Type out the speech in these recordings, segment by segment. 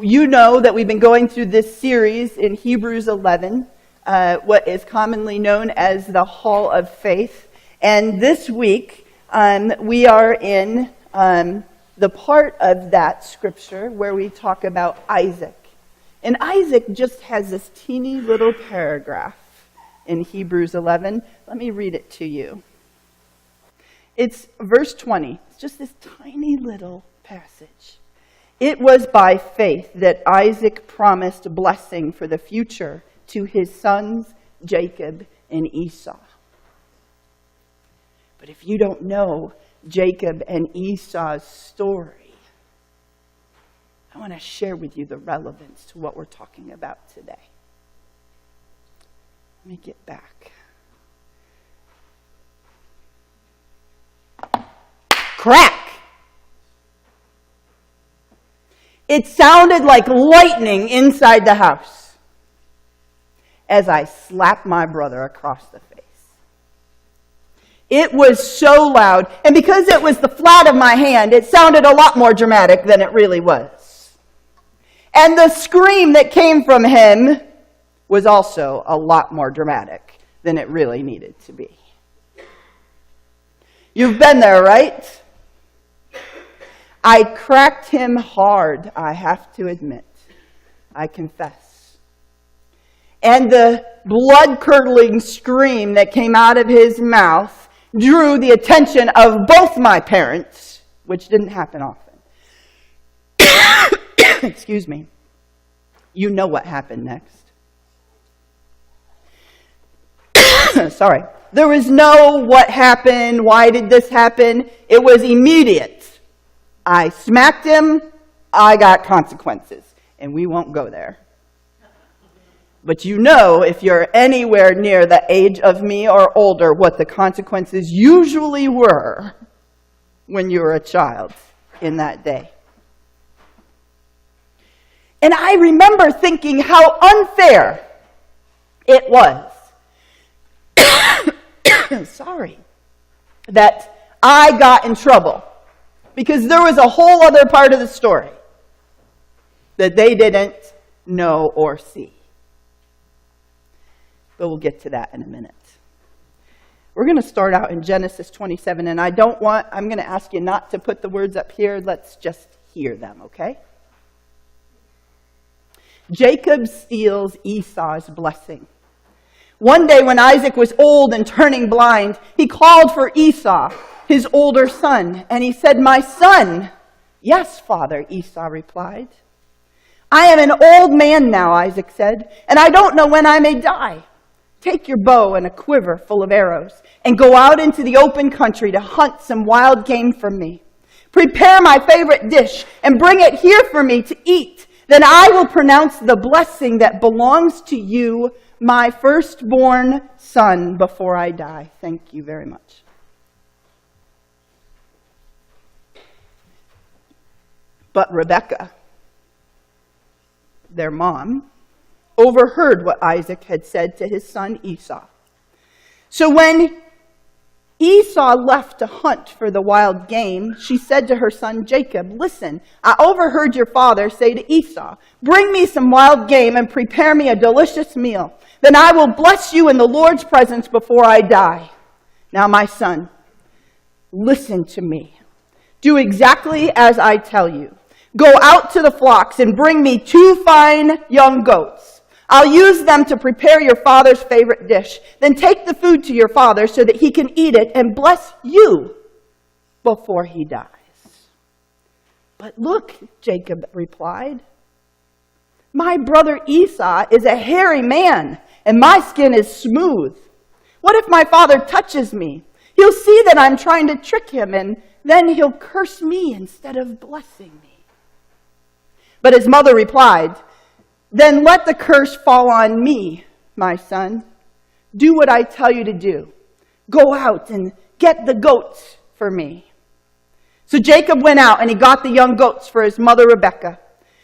You know that we've been going through this series in Hebrews 11, what is commonly known as the Hall of Faith. And this week, we are in the part of that scripture where we talk about Isaac. And Isaac just has this teeny little paragraph in Hebrews 11. Let me read it to you. It's verse 20. It's just this tiny little passage. It was by faith that Isaac promised blessing for the future to his sons, Jacob and Esau. But if you don't know Jacob and Esau's story, I want to share with you the relevance to what we're talking about today. Let me get back. Crack! It sounded like lightning inside the house as I slapped my brother across the face. It was so loud, and because it was the flat of my hand, it sounded a lot more dramatic than it really was. And the scream that came from him was also a lot more dramatic than it really needed to be. You've been there, right? I cracked him hard, I have to admit. I confess. And the blood-curdling scream that came out of his mouth drew the attention of both my parents, which didn't happen often. Excuse me. You know what happened next. Sorry. There was no what happened, why did this happen? It was immediate. I smacked him, I got consequences. And we won't go there. But you know, if you're anywhere near the age of me or older, what the consequences usually were when you were a child in that day. And I remember thinking how unfair it was. Sorry. That I got in trouble. Because there was a whole other part of the story that they didn't know or see. But we'll get to that in a minute. We're going to start out in Genesis 27, and I'm going to ask you not to put the words up here. Let's just hear them, okay? Jacob steals Esau's blessing. One day when Isaac was old and turning blind, he called for Esau, his older son, and he said, "My son." "Yes, father," Esau replied. "I am an old man now," Isaac said, "and I don't know when I may die. Take your bow and a quiver full of arrows and go out into the open country to hunt some wild game for me. Prepare my favorite dish and bring it here for me to eat. Then I will pronounce the blessing that belongs to you, my firstborn son, before I die." Thank you very much. But Rebekah, their mom, overheard what Isaac had said to his son Esau. So when Esau left to hunt for the wild game, she said to her son Jacob, "Listen, I overheard your father say to Esau, 'Bring me some wild game and prepare me a delicious meal. Then I will bless you in the Lord's presence before I die.' Now, my son, listen to me. Do exactly as I tell you. Go out to the flocks and bring me 2 fine young goats. I'll use them to prepare your father's favorite dish. Then take the food to your father so that he can eat it and bless you before he dies." "But look," Jacob replied, "my brother Esau is a hairy man, and my skin is smooth. What if my father touches me? He'll see that I'm trying to trick him, and then he'll curse me instead of blessing me." But his mother replied, "Then let the curse fall on me, my son. Do what I tell you to do. Go out and get the goats for me." So Jacob went out and he got the young goats for his mother Rebekah.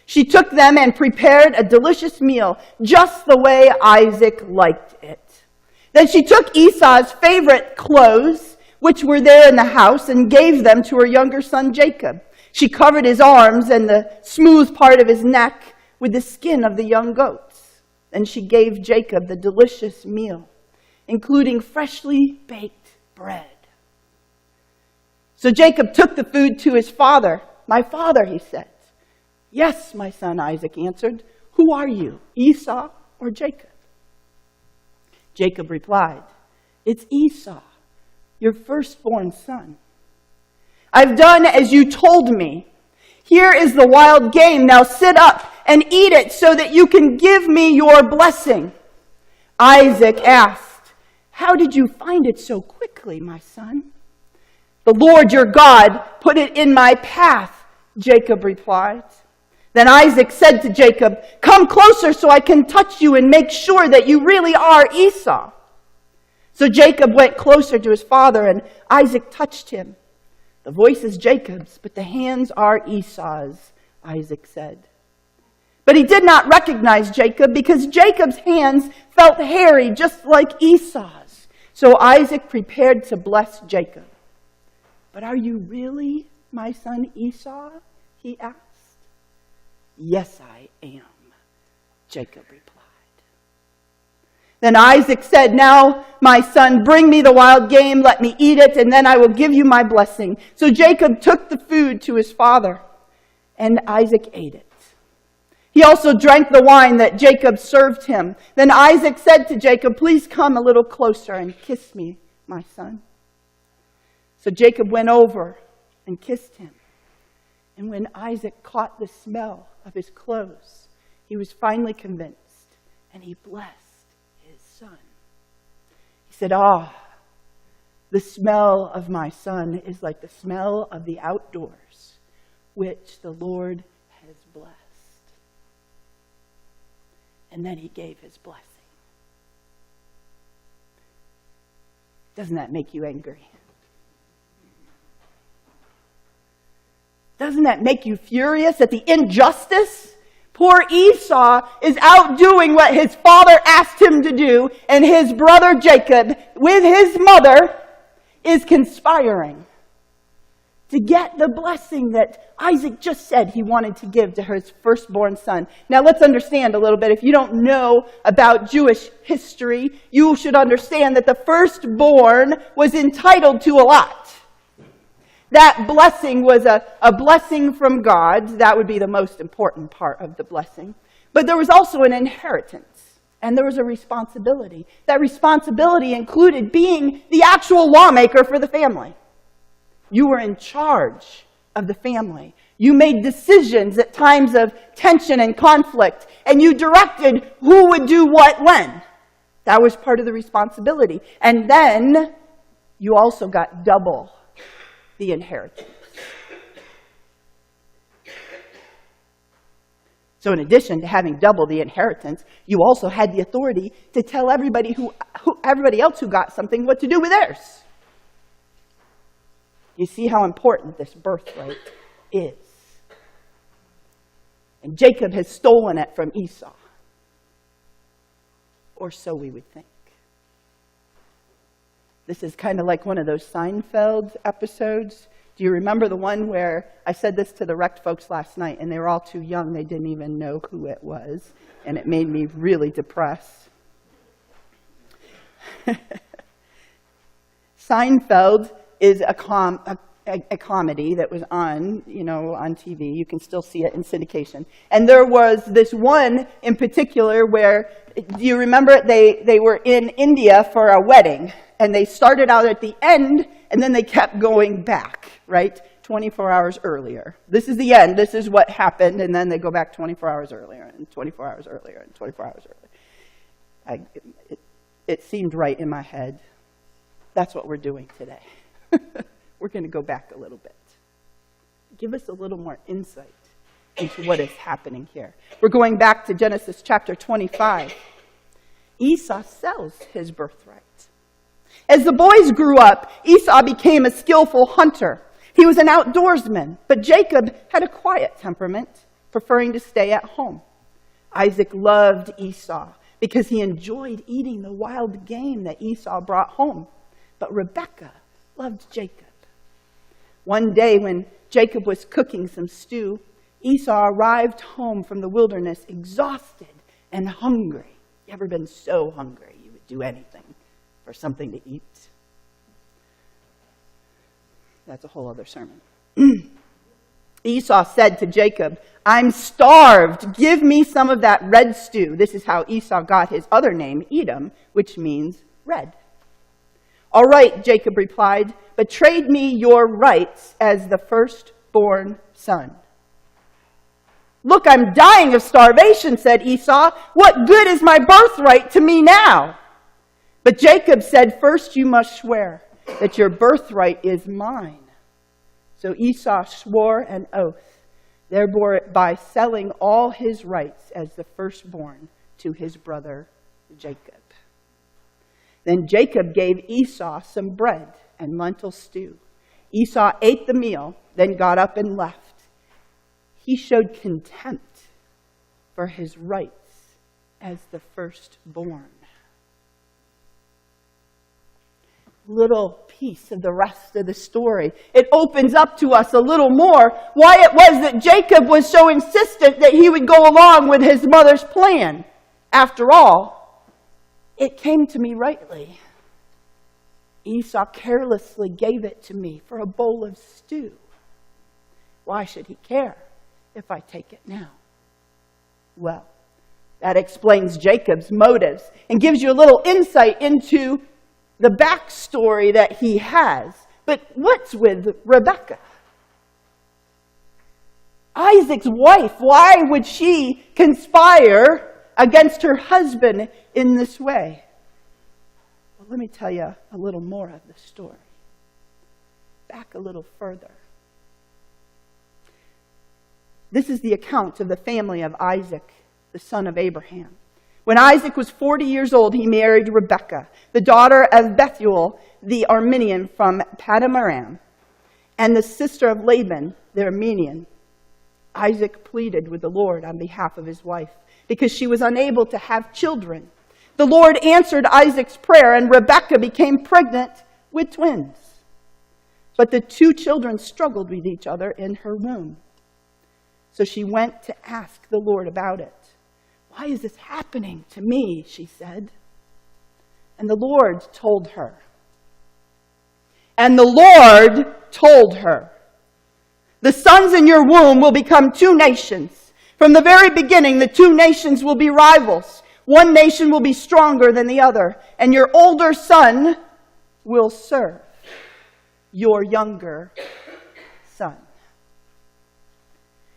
She took them and prepared a delicious meal, just the way Isaac liked it. Then she took Esau's favorite clothes, which were there in the house, and gave them to her younger son Jacob. She covered his arms and the smooth part of his neck with the skin of the young goats. Then she gave Jacob the delicious meal, including freshly baked bread. So Jacob took the food to his father. "My father," he said. "Yes, my son," Isaac answered. "Who are you, Esau or Jacob?" Jacob replied, "It's Esau, your firstborn son. I've done as you told me. Here is the wild game. Now sit up and eat it so that you can give me your blessing." Isaac asked, "How did you find it so quickly, my son?" "The Lord your God put it in my path," Jacob replied. Then Isaac said to Jacob, "Come closer so I can touch you and make sure that you really are Esau." So Jacob went closer to his father, and Isaac touched him. "The voice is Jacob's, but the hands are Esau's," Isaac said. But he did not recognize Jacob because Jacob's hands felt hairy just like Esau's. So Isaac prepared to bless Jacob. "But are you really my son Esau?" he asked. "Yes, I am," Jacob replied. Then Isaac said, "Now, my son, bring me the wild game, let me eat it, and then I will give you my blessing." So Jacob took the food to his father, and Isaac ate it. He also drank the wine that Jacob served him. Then Isaac said to Jacob, "Please come a little closer and kiss me, my son." So Jacob went over and kissed him. And when Isaac caught the smell of his clothes, he was finally convinced, and he blessed his son. He said, the smell of my son is like the smell of the outdoors, which the Lord has blessed." And then he gave his blessing. Doesn't that make you angry? Doesn't that make you furious at the injustice? Poor Esau is out doing what his father asked him to do, and his brother Jacob, with his mother, is conspiring to get the blessing that Isaac just said he wanted to give to his firstborn son. Now let's understand a little bit. If you don't know about Jewish history, you should understand that the firstborn was entitled to a lot. That blessing was a blessing from God. That would be the most important part of the blessing. But there was also an inheritance, and there was a responsibility. That responsibility included being the actual lawmaker for the family. You were in charge of the family. You made decisions at times of tension and conflict, and you directed who would do what when. That was part of the responsibility. And then you also got double the inheritance. So in addition to having double the inheritance, you also had the authority to tell everybody else who got something what to do with theirs. You see how important this birthright is. And Jacob has stolen it from Esau. Or so we would think. This is kind of like one of those Seinfeld episodes. Do you remember the one where I said this to the Wrecked folks last night, and they were all too young. They didn't even know who it was, and it made me really depressed. Seinfeld is a comedy that was on TV. You can still see it in syndication. And there was this one in particular where, do you remember, they were in India for a wedding, and they started out at the end, and then they kept going back, right? 24 hours earlier. This is the end. This is what happened, and then they go back 24 hours earlier, and 24 hours earlier, and 24 hours earlier. It seemed right in my head. That's what we're doing today. We're going to go back a little bit. Give us a little more insight into what is happening here. We're going back to Genesis chapter 25. Esau sells his birthright. As the boys grew up, Esau became a skillful hunter. He was an outdoorsman, but Jacob had a quiet temperament, preferring to stay at home. Isaac loved Esau because he enjoyed eating the wild game that Esau brought home. But Rebekah loved Jacob. One day when Jacob was cooking some stew, Esau arrived home from the wilderness exhausted and hungry. You ever been so hungry you would do anything for something to eat? That's a whole other sermon. Esau said to Jacob, "I'm starved. Give me some of that red stew." This is how Esau got his other name, Edom, which means red. "All right," Jacob replied, "but trade me your rights as the firstborn son." "Look, I'm dying of starvation," said Esau. "What good is my birthright to me now?" But Jacob said, "First you must swear that your birthright is mine." So Esau swore an oath, thereby selling all his rights as the firstborn to his brother Jacob. Then Jacob gave Esau some bread and lentil stew. Esau ate the meal, then got up and left. He showed contempt for his rights as the firstborn. Little piece of the rest of the story. It opens up to us a little more why it was that Jacob was so insistent that he would go along with his mother's plan. After all, it came to me rightly. Esau carelessly gave it to me for a bowl of stew. Why should he care if I take it now? Well, that explains Jacob's motives and gives you a little insight into the backstory that he has. But what's with Rebekah? Isaac's wife, why would she conspire against her husband in this way? Well, let me tell you a little more of the story. Back a little further. This is the account of the family of Isaac, the son of Abraham. When Isaac was 40 years old, he married Rebekah, the daughter of Bethuel, the Aramean from Paddan Aram, and the sister of Laban, the Aramean. Isaac pleaded with the Lord on behalf of his wife because she was unable to have children. The Lord answered Isaac's prayer, and Rebekah became pregnant with twins. But the two children struggled with each other in her womb. So she went to ask the Lord about it. "Why is this happening to me?" she said. And the Lord told her. "The sons in your womb will become two nations. From the very beginning, the two nations will be rivals. One nation will be stronger than the other, and your older son will serve your younger son."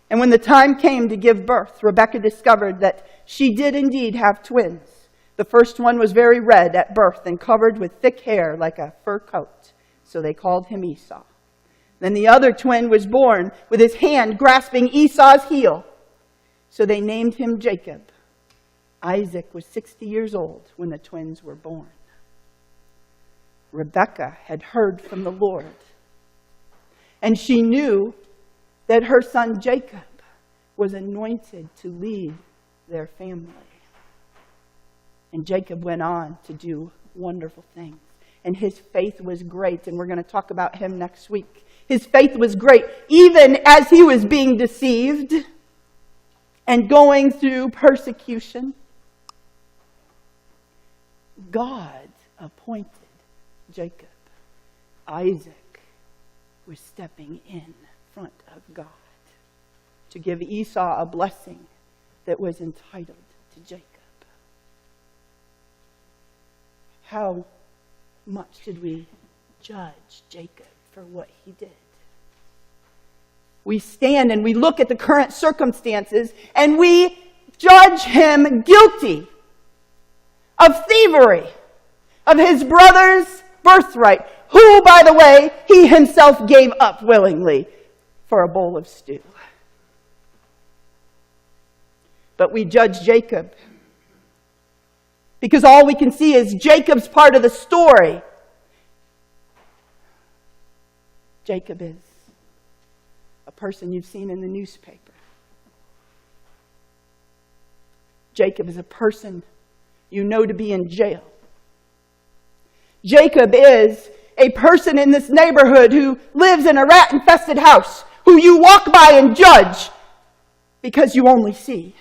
And when the time came to give birth, Rebekah discovered that she did indeed have twins. The first one was very red at birth and covered with thick hair like a fur coat, so they called him Esau. Then the other twin was born with his hand grasping Esau's heel, so they named him Jacob. Isaac was 60 years old when the twins were born. Rebekah had heard from the Lord, and she knew that her son Jacob was anointed to lead their family. And Jacob went on to do wonderful things. And his faith was great, and we're going to talk about him next week. His faith was great, even as he was being deceived and going through persecution. God appointed Jacob. Isaac was stepping in front of God to give Esau a blessing that was entitled to Jacob. How much did we judge Jacob for what he did? We stand and we look at the current circumstances and we judge him guilty of thievery, of his brother's birthright, who, by the way, he himself gave up willingly for a bowl of stew. But we judge Jacob because all we can see is Jacob's part of the story. Jacob is a person you've seen in the newspaper. Jacob is a person you know to be in jail. Jacob is a person in this neighborhood who lives in a rat-infested house who you walk by and judge because you only see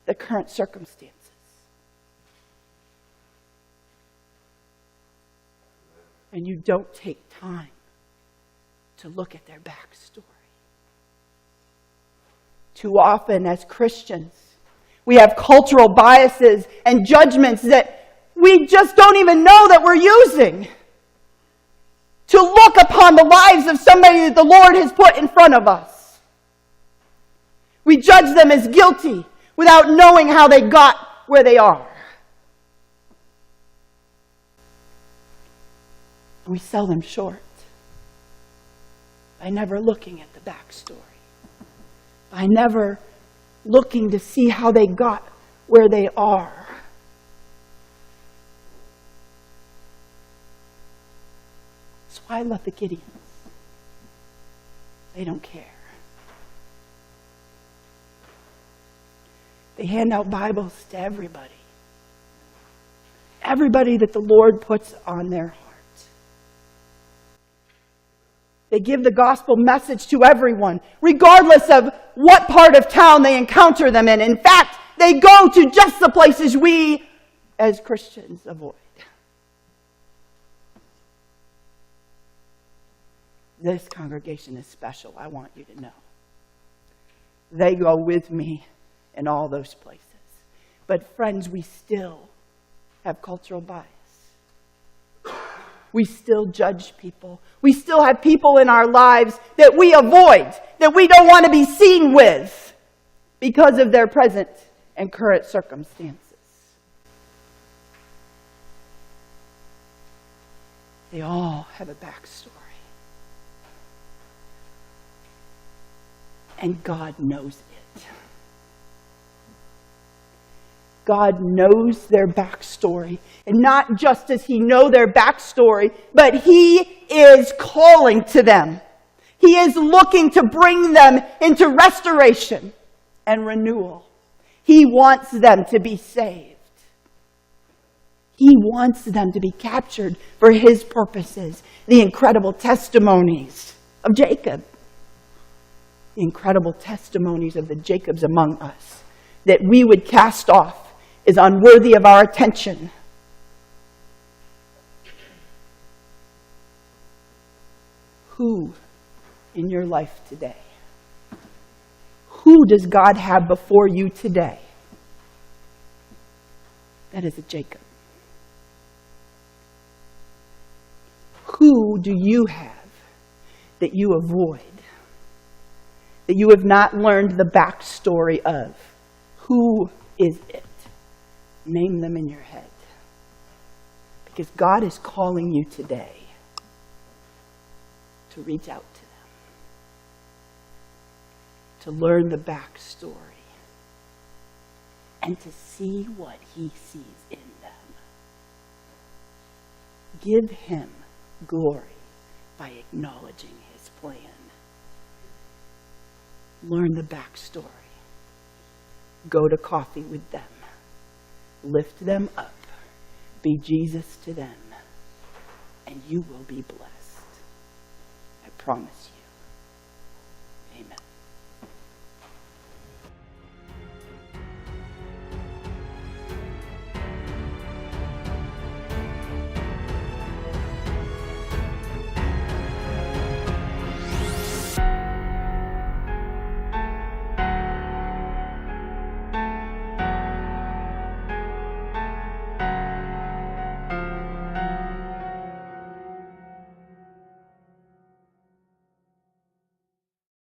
the current circumstances. And you don't take time to look at their backstory. Too often as Christians, we have cultural biases and judgments that we just don't even know that we're using to look upon the lives of somebody that the Lord has put in front of us. We judge them as guilty without knowing how they got where they are. We sell them short by never looking at the backstory, by never looking to see how they got where they are. That's why I love the Gideons. They don't care. They hand out Bibles to everybody. Everybody that the Lord puts on their heart. They give the gospel message to everyone, regardless of what part of town they encounter them in. In fact, they go to just the places we, as Christians, avoid. This congregation is special, I want you to know. They go with me in all those places. But friends, we still have cultural bias. We still judge people. We still have people in our lives that we avoid, that we don't want to be seen with because of their present and current circumstances. They all have a backstory. And God knows it. God knows their backstory. And not just does He know their backstory, but He is calling to them. He is looking to bring them into restoration and renewal. He wants them to be saved. He wants them to be captured for His purposes. The incredible testimonies of Jacob. The incredible testimonies of the Jacobs among us that we would cast off is unworthy of our attention. Who in your life today? Who does God have before you today? That is a Jacob. Who do you have that you avoid? That you have not learned the backstory of? Who is it? Name them in your head. Because God is calling you today to reach out to them, to learn the backstory, and to see what He sees in them. Give Him glory by acknowledging His plan. Learn the backstory. Go to coffee with them. Lift them up. Be Jesus to them. And you will be blessed. I promise you.